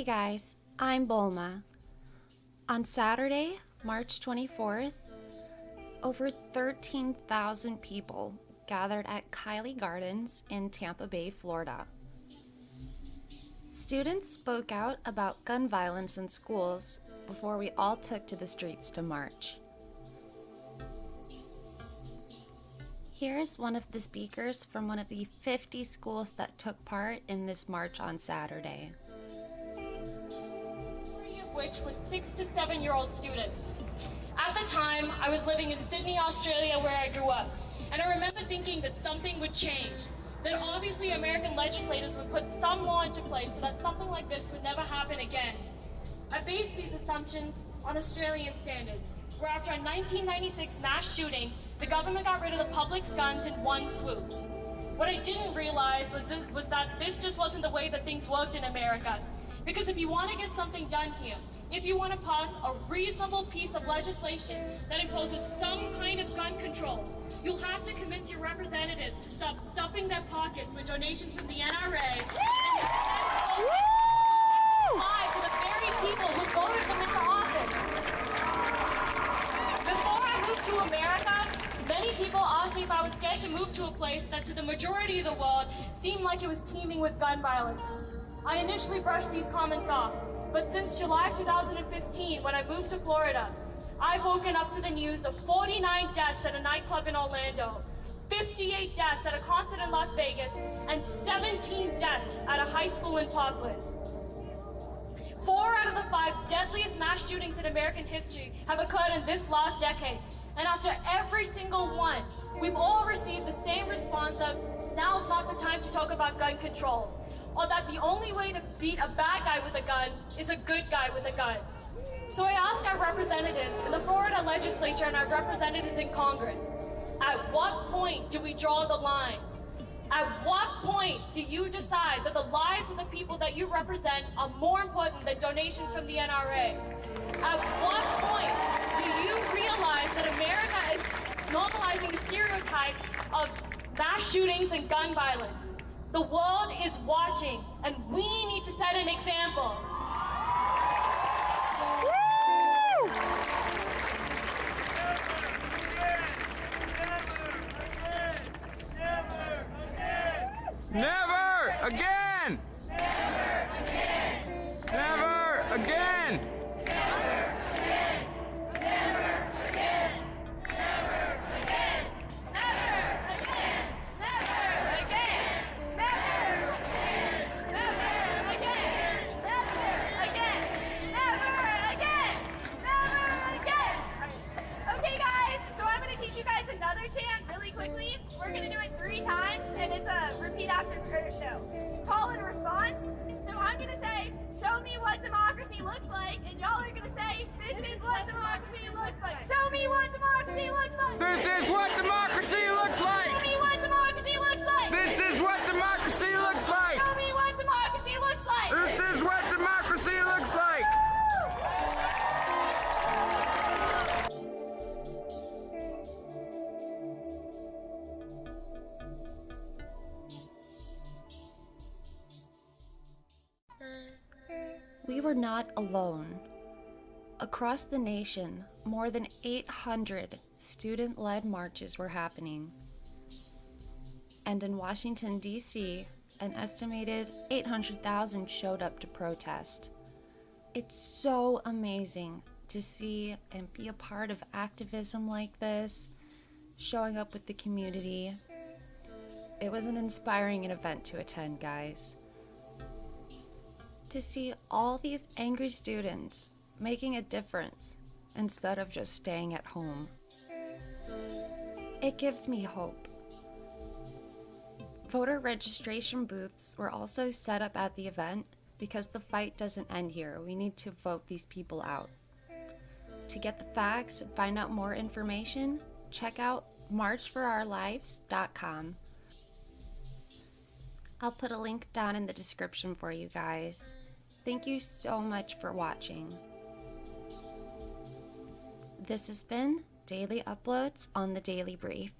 Hey guys, I'm Bulma. On Saturday, March 24th, over 13,000 people gathered at Kylie Gardens in Tampa Bay, Florida. Students spoke out about gun violence in schools before we all took to the streets to march. Here's one of the speakers from one of the 50 schools that took part in this march on Saturday. Which was 6 to 7-year-old students. At the time, I was living in Sydney, Australia, where I grew up, and I remember thinking that something would change, that obviously American legislators would put some law into place so that something like this would never happen again. I based these assumptions on Australian standards, where after a 1996 mass shooting, the government got rid of the public's guns in one swoop. What I didn't realize was that this just wasn't the way that things worked in America. Because if you want to get something done here, if you want to pass a reasonable piece of legislation that imposes some kind of gun control, you'll have to convince your representatives to stop stuffing their pockets with donations from the NRA and instead apply to the very people who voted them into office. Before I moved to America, many people asked me if I was scared to move to a place that to the majority of the world seemed like it was teeming with gun violence. I initially brushed these comments off, but since July of 2015, when I moved to Florida, I've woken up to the news of 49 deaths at a nightclub in Orlando, 58 deaths at a concert in Las Vegas, and 17 deaths at a high school in Parkland. 4 out of the 5 deadliest mass shootings in American history have occurred in this last decade, and after every single one, we've all received the same response of, now's not the time to talk about gun control, or that the only way to beat a bad guy with a gun is a good guy with a gun. So I ask our representatives in the Florida legislature and our representatives in Congress, at what point do we draw the line? At what point do you decide that the lives of the people that you represent are more important than donations from the NRA? At what point do you realize that America is normalizing the stereotype of mass shootings and gun violence? The world is watching, and we need to set an example. Woo! Never again! Never again! Never again! We're going to do it 3 times, and it's a repeat after, call and response. So I'm going to say, show me what democracy looks like, and y'all are going to say, this is what democracy looks like. Show me what democracy looks like. This is what democracy looks like. Show me what democracy looks like. This is what democracy looks like. Show me what democracy looks like. This is what democracy looks like. We were not alone. Across the nation, more than 800 student-led marches were happening. And in Washington, D.C., an estimated 800,000 showed up to protest. It's so amazing to see and be a part of activism like this, showing up with the community. It was an inspiring event to attend, guys. To see all these angry students making a difference instead of just staying at home. It gives me hope. Voter registration booths were also set up at the event because the fight doesn't end here. We need to vote these people out. To get the facts and find out more information, check out marchforourlives.com. I'll put a link down in the description for you guys. Thank you so much for watching. This has been Daily Uploads on the Daily Brief.